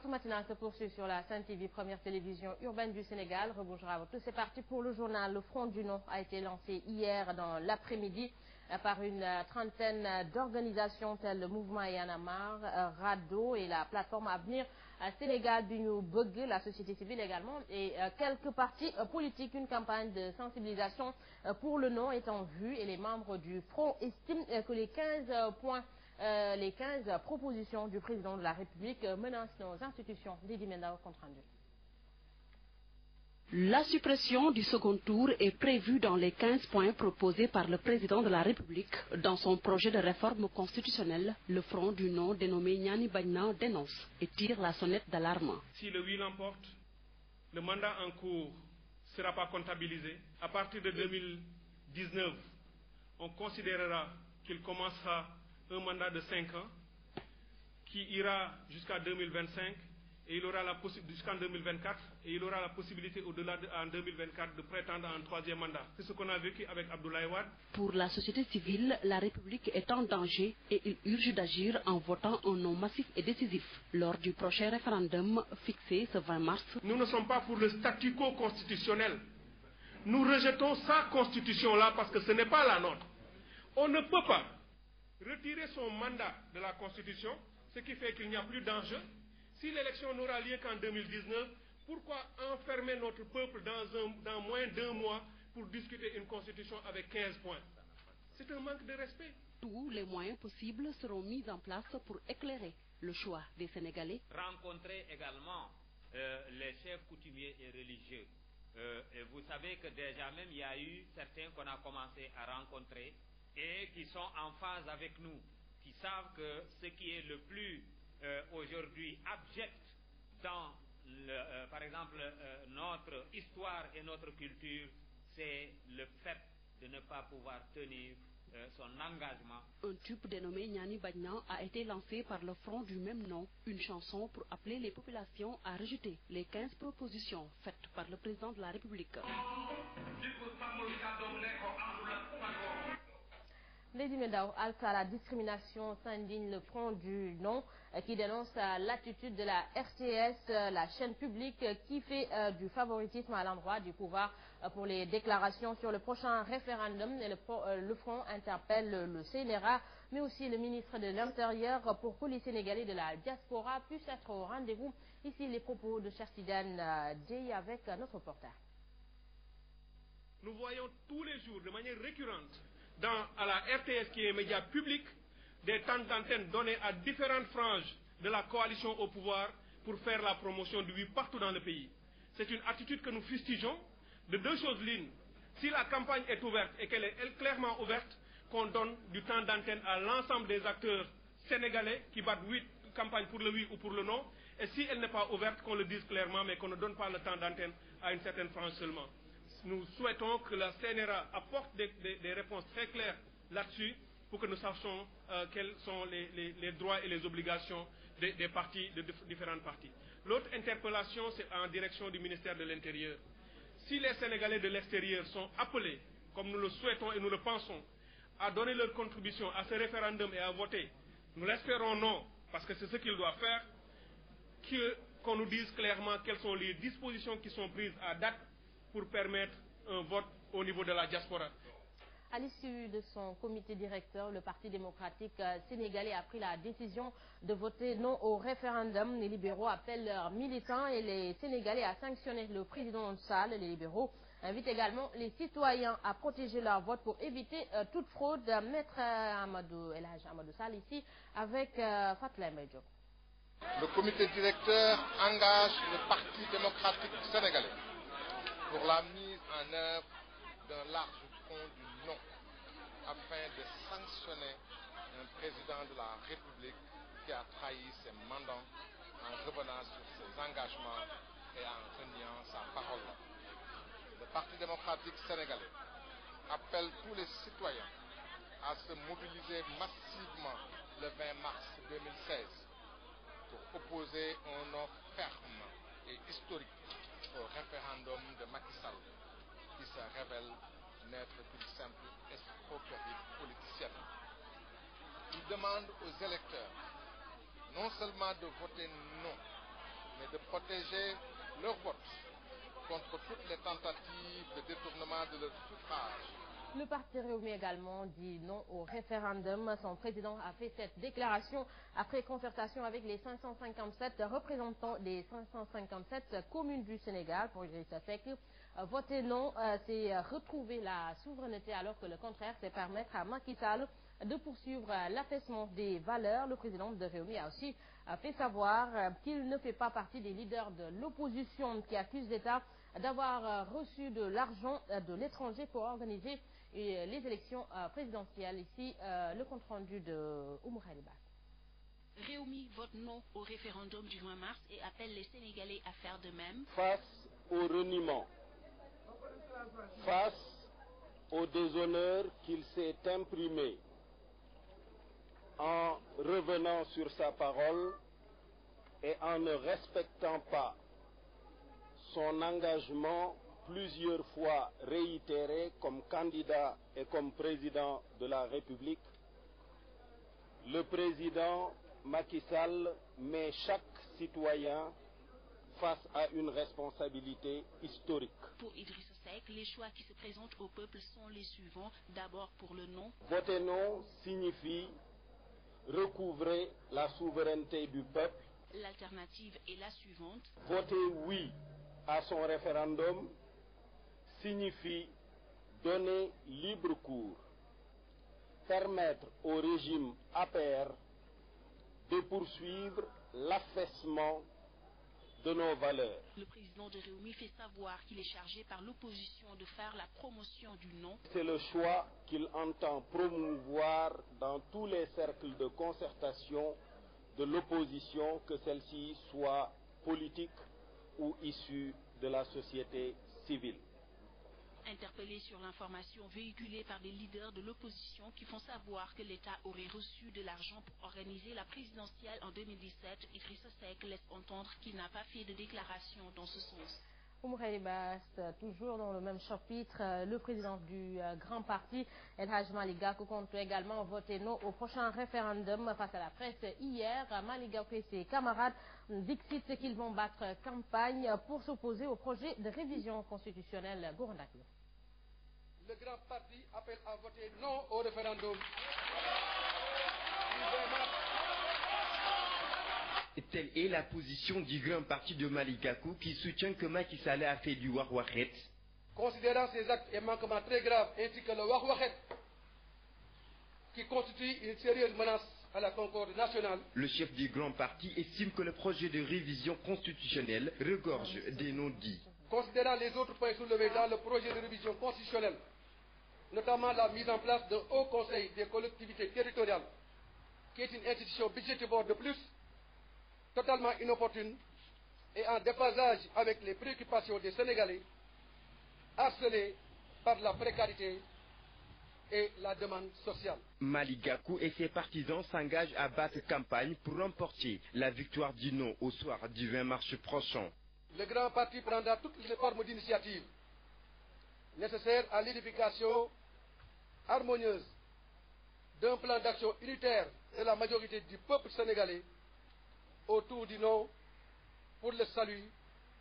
Votre matinale se poursuit sur la Sen TV, première télévision urbaine du Sénégal. Rebonjour à vous tous. C'est parti pour le journal. Le Front du Non a été lancé hier dans l'après-midi par une trentaine d'organisations telles le mouvement Y en a marre, RADDHO et la plateforme Avenir Sénégal bi ñu bëgg, la société civile également, et quelques partis politiques. Une campagne de sensibilisation pour le non est en vue et les membres du Front estiment que les 15 propositions du président de la République menacent nos institutions. Didi Menda au compte rendu. La suppression du second tour est prévue dans les 15 points proposés par le président de la République dans son projet de réforme constitutionnelle. Le Front du Non, dénommé Nyani Bagna, dénonce et tire la sonnette d'alarme. Si le oui l'emporte, le mandat en cours ne sera pas comptabilisé. À partir de 2019, on considérera qu'il commencera un mandat de 5 ans qui ira jusqu'à 2025 et il aura la possibilité jusqu'en 2024 et il aura la possibilité au-delà en 2024 de prétendre à un troisième mandat. C'est ce qu'on a vécu avec Abdoulaye Wade. Pour la société civile, la République est en danger et il urge d'agir en votant un non massif et décisif lors du prochain référendum fixé ce 20 mars. Nous ne sommes pas pour le statu quo constitutionnel. Nous rejetons sa constitution-là parce que ce n'est pas la nôtre. On ne peut pas retirer son mandat de la Constitution, ce qui fait qu'il n'y a plus d'enjeu. Si l'élection n'aura lieu qu'en 2019, pourquoi enfermer notre peuple dans moins d'1 mois pour discuter une Constitution avec 15 points? C'est un manque de respect. Tous les moyens possibles seront mis en place pour éclairer le choix des Sénégalais. Rencontrer également les chefs coutumiers et religieux. Et vous savez que déjà même il y a eu certains qu'on a commencé à rencontrer et qui sont en phase avec nous, qui savent que ce qui est le plus aujourd'hui abject dans, par exemple, notre histoire et notre culture, c'est le fait de ne pas pouvoir tenir son engagement. Un tube dénommé Nyani Bagna a été lancé par le Front du même nom, une chanson pour appeler les populations à rejeter les 15 propositions faites par le président de la République. Lady Medao, Alpha, la discrimination s'indigne le Front du Non qui dénonce l'attitude de la RTS, la chaîne publique qui fait du favoritisme à l'endroit du pouvoir pour les déclarations sur le prochain référendum. Et le Front interpelle le CNRA, mais aussi le ministre de l'Intérieur pour que les Sénégalais de la diaspora puissent être au rendez-vous. Ici, les propos de Chersidane Djei avec notre reporter. Nous voyons tous les jours, de manière récurrente, à la RTS qui est un média public, des temps d'antenne donnés à différentes franges de la coalition au pouvoir pour faire la promotion du oui partout dans le pays. C'est une attitude que nous fustigeons de deux choses l'une. Si la campagne est ouverte et qu'elle est clairement ouverte, qu'on donne du temps d'antenne à l'ensemble des acteurs sénégalais qui battent campagne pour le oui ou pour le non. Et si elle n'est pas ouverte, qu'on le dise clairement, mais qu'on ne donne pas le temps d'antenne à une certaine frange seulement. Nous souhaitons que la CNRA apporte des réponses très claires là-dessus pour que nous sachions quels sont les droits et les obligations des partis, de différentes parties. L'autre interpellation, c'est en direction du ministère de l'Intérieur. Si les Sénégalais de l'extérieur sont appelés, comme nous le souhaitons et nous le pensons, à donner leur contribution à ce référendum et à voter, nous l'espérons non, parce que c'est ce qu'ils doivent faire, qu'on nous dise clairement quelles sont les dispositions qui sont prises à date pour permettre un vote au niveau de la diaspora. À l'issue de son comité directeur, le Parti démocratique sénégalais a pris la décision de voter non au référendum. Les libéraux appellent leurs militants et les Sénégalais à sanctionner le président Sall. Les libéraux invitent également les citoyens à protéger leur vote pour éviter toute fraude. Maître Elhaj Amadou Sall ici avec Fatla Medjo. Le comité directeur engage le Parti démocratique sénégalais pour la mise en œuvre d'un large front du non, afin de sanctionner un président de la République qui a trahi ses mandats en revenant sur ses engagements et en reniant sa parole. Le Parti démocratique sénégalais appelle tous les citoyens à se mobiliser massivement le 20 mars 2016 pour opposer un non ferme et historique au référendum de Macky Sall, qui se révèle n'être qu'une simple escroquerie politicienne. Il demande aux électeurs non seulement de voter non, mais de protéger leur vote contre toutes les tentatives de détournement de leur suffrage. Le parti Rewmi également dit non au référendum. Son président a fait cette déclaration après concertation avec les 557 représentants des 557 communes du Sénégal. Pour Idrissa Seck, voter non, c'est retrouver la souveraineté, alors que le contraire, c'est permettre à Macky Sall de poursuivre l'affaissement des valeurs. Le président de Rewmi a aussi fait savoir qu'il ne fait pas partie des leaders de l'opposition qui accusent l'État d'avoir reçu de l'argent de l'étranger pour organiser les élections présidentielles. Ici, le compte-rendu de Oumourali Bass. Rewmi vote non au référendum du 20 mars et appelle les Sénégalais à faire de même. Face au reniement, face au déshonneur qu'il s'est imprimé en revenant sur sa parole et en ne respectant pas son engagement plusieurs fois réitéré comme candidat et comme président de la République, le président Macky Sall met chaque citoyen face à une responsabilité historique. Pour Idrissa Seck, les choix qui se présentent au peuple sont les suivants. D'abord pour le non. Voter non signifie recouvrer la souveraineté du peuple. L'alternative est la suivante. Voter oui à son référendum signifie donner libre cours, permettre au régime APR de poursuivre l'affaissement de nos valeurs. Le président de Rewmi fait savoir qu'il est chargé par l'opposition de faire la promotion du non. C'est le choix qu'il entend promouvoir dans tous les cercles de concertation de l'opposition, que celle-ci soit politique ou issue de la société civile. Interpellé sur l'information véhiculée par des leaders de l'opposition qui font savoir que l'État aurait reçu de l'argent pour organiser la présidentielle en 2017, Idrissa Seck laisse entendre qu'il n'a pas fait de déclaration dans ce sens. Oumourali Bass, toujours dans le même chapitre, le président du grand parti, El Hadj Malick Gakou, compte également voter non au prochain référendum. Face à la presse hier, Malick Gakou et ses camarades dixit qu'ils vont battre campagne pour s'opposer au projet de révision constitutionnelle. Gourandaklo. Le grand parti appelle à voter non au référendum. Telle est la position du grand parti de Malick Gakou qui soutient que Macky Sall a fait du wahwahet. Considérant ces actes et manquements très graves ainsi que le wahwahet qui constitue une sérieuse menace à la concorde nationale, le chef du grand parti estime que le projet de révision constitutionnelle regorge des non-dits. Considérant les autres points soulevés dans le projet de révision constitutionnelle, notamment la mise en place d'un haut conseil des collectivités territoriales, qui est une institution budgétivore de plus, totalement inopportune et en déphasage avec les préoccupations des Sénégalais, harcelés par la précarité et la demande sociale. Malick Gakou et ses partisans s'engagent à battre campagne pour remporter la victoire du non au soir du 20 mars prochain. Le grand parti prendra toutes les formes d'initiative nécessaires à l'édification harmonieuse d'un plan d'action unitaire de la majorité du peuple sénégalais autour du non pour le salut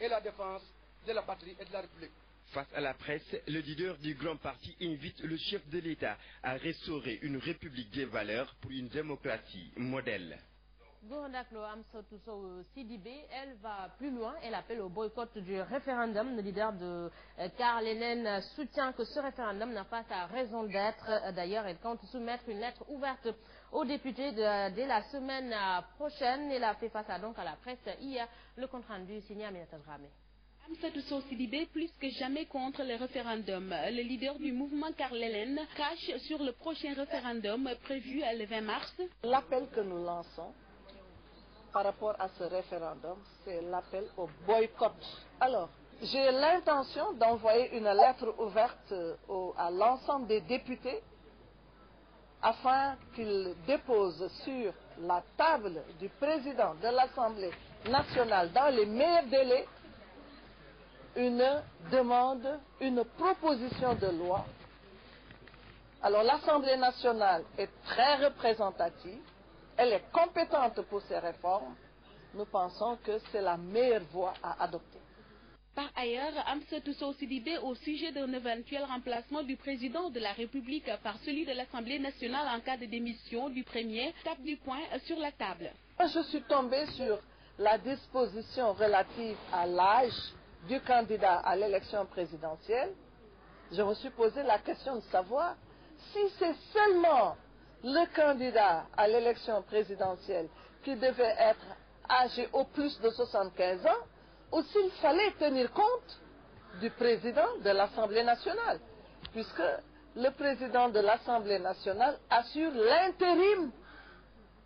et la défense de la patrie et de la République. Face à la presse, le leader du grand parti invite le chef de l'État à restaurer une république des valeurs pour une démocratie modèle. Gourandaklo Amsatou Sow Sidibé, elle va plus loin, elle appelle au boycott du référendum. Le leader de Karl Lenen soutient que ce référendum n'a pas sa raison d'être. D'ailleurs, elle compte soumettre une lettre ouverte aux députés dès la semaine prochaine. Elle a fait face à la presse hier. Le compte rendu signé à Aminata Dramé. Amsatou Sow Sidibé, plus que jamais contre le référendum. Le leader du mouvement Karl Lenen crache sur le prochain référendum prévu le 20 mars. L'appel que nous lançons par rapport à ce référendum, c'est l'appel au boycott. Alors, j'ai l'intention d'envoyer une lettre ouverte à l'ensemble des députés afin qu'ils déposent sur la table du président de l'Assemblée nationale dans les meilleurs délais une demande, une proposition de loi. Alors l'Assemblée nationale est très représentative, elle est compétente pour ces réformes, nous pensons que c'est la meilleure voie à adopter. Par ailleurs, Amsatou Sow Sidibé, au sujet d'un éventuel remplacement du président de la République par celui de l'Assemblée nationale en cas de démission du premier, tape du poing sur la table. Je suis tombée sur la disposition relative à l'âge du candidat à l'élection présidentielle. Je me suis posé la question de savoir si c'est seulement le candidat à l'élection présidentielle qui devait être âgé au plus de 75 ans, ou s'il fallait tenir compte du président de l'Assemblée nationale, puisque le président de l'Assemblée nationale assure l'intérim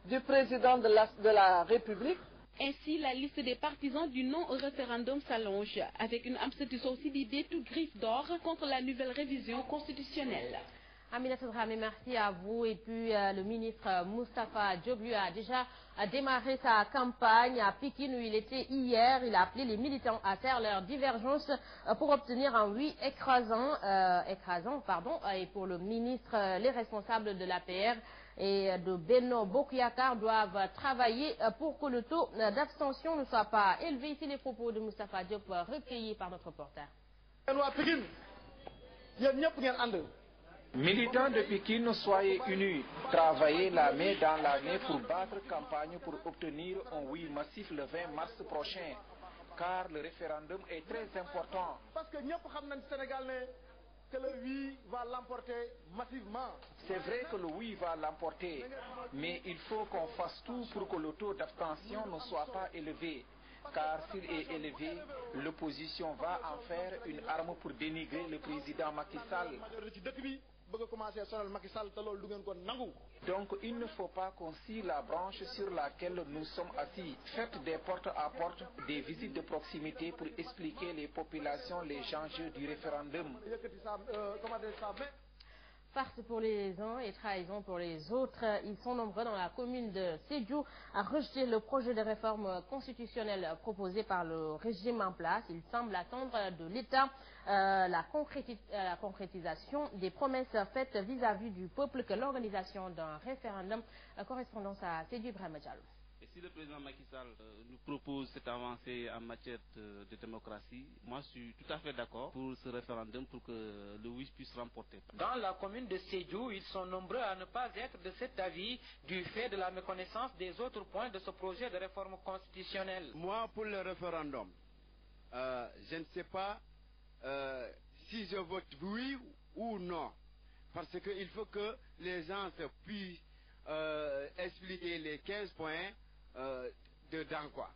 du président de la République. Ainsi, la liste des partisans du non au référendum s'allonge, avec une Amsatou Sow Sidibé toute griffe d'or contre la nouvelle révision constitutionnelle. Aminata Dramé, merci à vous. Et puis le ministre Moustapha Diop lui a déjà démarré sa campagne à Pékin où il était hier. Il a appelé les militants à faire leur divergence pour obtenir un oui écrasant. Et pour le ministre, les responsables de l'APR et de Benno Bokk Yakaar doivent travailler pour que le taux d'abstention ne soit pas élevé. Ici les propos de Moustapha Diop recueillis par notre reporter. Militants de Pékin, soyez unis, travaillez la main dans la main pour battre campagne pour obtenir un oui massif le 20 mars prochain, car le référendum est très important. Parce que nous savons au Sénégal que le oui va l'emporter massivement. C'est vrai que le oui va l'emporter, mais il faut qu'on fasse tout pour que le taux d'abstention ne soit pas élevé. Car s'il est élevé, l'opposition va en faire une arme pour dénigrer le président Macky Sall. Donc il ne faut pas qu'on scie la branche sur laquelle nous sommes assis. Faites des porte-à-porte, des visites de proximité pour expliquer les populations les enjeux du référendum. Farce pour les uns et trahison pour les autres. Ils sont nombreux dans la commune de Sédhiou à rejeter le projet de réforme constitutionnelle proposé par le régime en place. Il semble attendre de l'État la concrétisation des promesses faites vis-à-vis du peuple que l'organisation d'un référendum. Correspondance à Sédhiou Ibrahima Diallo. Et si le président Macky Sall nous propose cette avancée en matière de démocratie, moi je suis tout à fait d'accord pour ce référendum pour que le oui puisse remporter. Dans la commune de Sédhiou, ils sont nombreux à ne pas être de cet avis du fait de la méconnaissance des autres points de ce projet de réforme constitutionnelle. Moi, pour le référendum, je ne sais pas si je vote oui ou non. Parce qu'il faut que les gens puissent expliquer les 15 points dedans quoi.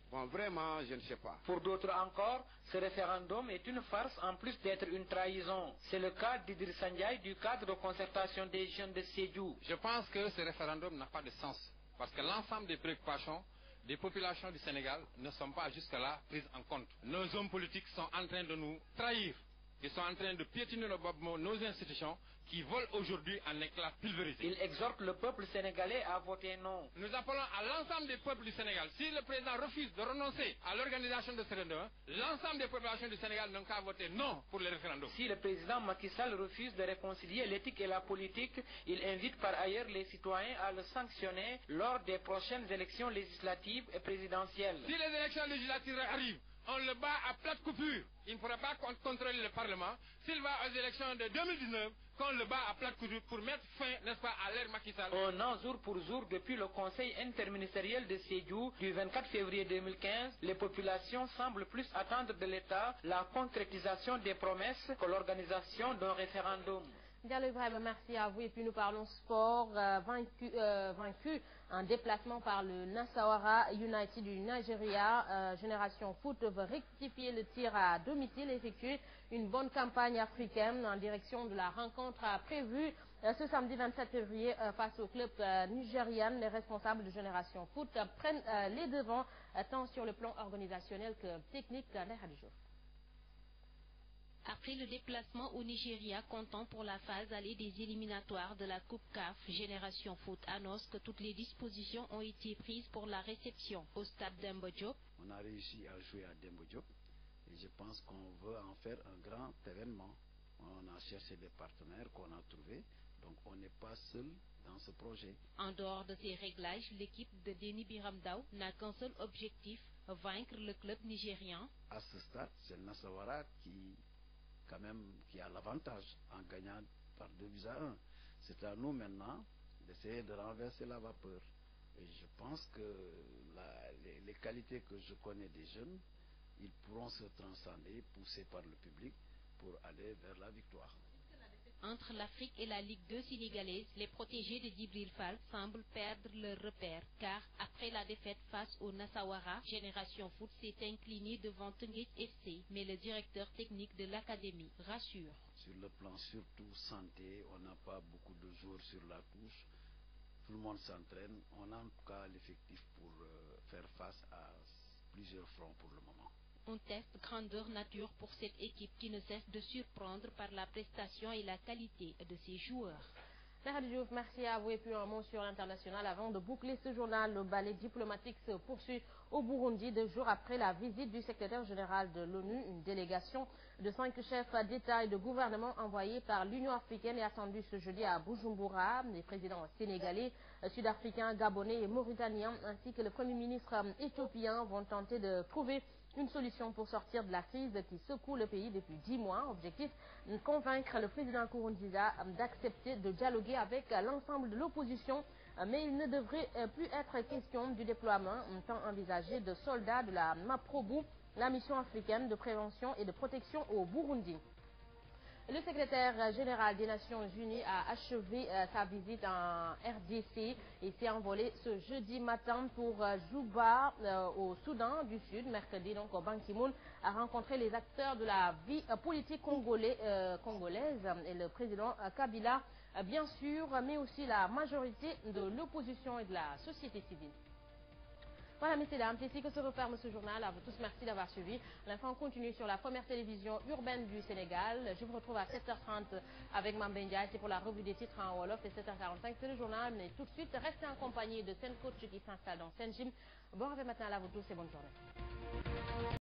Bon, vraiment, je ne sais pas. Pour d'autres encore, ce référendum est une farce en plus d'être une trahison. C'est le cas d'Idrissa Ndiaye du cadre de concertation des jeunes de Sédhiou. Je pense que ce référendum n'a pas de sens. Parce que l'ensemble des préoccupations des populations du Sénégal ne sont pas jusque-là prises en compte. Nos hommes politiques sont en train de nous trahir. Ils sont en train de piétiner nos institutions qui volent aujourd'hui en éclats pulvérisés. Il exhorte le peuple sénégalais à voter non. Nous appelons à l'ensemble des peuples du Sénégal. Si le président refuse de renoncer à l'organisation de ce référendum, l'ensemble des populations du Sénégal n'ont qu'à voter non pour le référendum. Si le président Macky Sall refuse de réconcilier l'éthique et la politique, il invite par ailleurs les citoyens à le sanctionner lors des prochaines élections législatives et présidentielles. Si les élections législatives arrivent, on le bat à plate coupure. Il ne pourra pas contrôler le Parlement. S'il va aux élections de 2019, qu'on le bat à plate coupure pour mettre fin, n'est-ce pas, à l'ère Macky Sall. Un an jour pour jour depuis le Conseil interministériel de Sédhiou du 24 février 2015, les populations semblent plus attendre de l'État la concrétisation des promesses que l'organisation d'un référendum. Diallo Ibrahima, merci à vous. Et puis nous parlons sport. Vaincu en déplacement par le Nasarawa United du Nigeria. Génération Foot veut rectifier le tir à domicile et effectuer une bonne campagne africaine en direction de la rencontre prévue ce samedi 27 février face au club nigérien. Les responsables de Génération Foot prennent les devants tant sur le plan organisationnel que technique d'un air à du jour. Après le déplacement au Nigeria comptant pour la phase allée des éliminatoires de la Coupe CAF, Génération Foot annonce que toutes les dispositions ont été prises pour la réception au stade Demba Diop. On a réussi à jouer à Demba Diop et je pense qu'on veut en faire un grand événement. On a cherché des partenaires qu'on a trouvés, donc on n'est pas seul dans ce projet. En dehors de ces réglages, l'équipe de Denis Biram Ndao n'a qu'un seul objectif, vaincre le club nigérian. À ce stade, c'est le Nassawara qui a l'avantage en gagnant par 2-1. C'est à nous maintenant d'essayer de renverser la vapeur. Et je pense que les qualités que je connais des jeunes, ils pourront se transcender, poussés par le public, pour aller vers la victoire. Entre l'Afrique et la Ligue 2 sénégalaise, les protégés de Djibril Fall semblent perdre leur repère, car après la défaite face au Nassawara, Génération Foot s'est incliné devant Teungueth FC, mais le directeur technique de l'académie rassure. Sur le plan surtout santé, on n'a pas beaucoup de joueurs sur la touche. Tout le monde s'entraîne. On a en tout cas l'effectif pour faire face à plusieurs fronts pour le moment. Un test grandeur nature pour cette équipe qui ne cesse de surprendre par la prestation et la qualité de ses joueurs. Diouf, merci à vous et puis un mot sur l'international. Avant de boucler ce journal, le ballet diplomatique se poursuit au Burundi 2 jours après la visite du secrétaire général de l'ONU. Une délégation de 5 chefs d'État et de gouvernement envoyés par l'Union africaine est attendue ce jeudi à Bujumbura. Les présidents sénégalais, sud-africains, gabonais et mauritaniens ainsi que le premier ministre éthiopien vont tenter de trouver une solution pour sortir de la crise qui secoue le pays depuis 10 mois. Objectif, convaincre le président Nkurunziza d'accepter de dialoguer avec l'ensemble de l'opposition. Mais il ne devrait plus être question du déploiement tant envisagé de soldats de la MAPROBU, la mission africaine de prévention et de protection au Burundi. Le secrétaire général des Nations Unies a achevé sa visite en RDC et s'est envolé ce jeudi matin pour Juba, au Soudan du Sud. Mercredi, donc, Ban Ki-moon a rencontré les acteurs de la vie politique congolaise et le président Kabila, bien sûr, mais aussi la majorité de l'opposition et de la société civile. Voilà, messieurs, dames, c'est ici que se referme ce journal. À vous tous, merci d'avoir suivi. L'info continue sur la première télévision urbaine du Sénégal. Je vous retrouve à 7h30 avec Mambendia. C'est pour la revue des titres en Wolof et 7h45. C'est le journal, mais tout de suite, restez en compagnie de Sen Coach qui s'installe dans Sen Gym. Bon réveil matin à vous tous et bonne journée.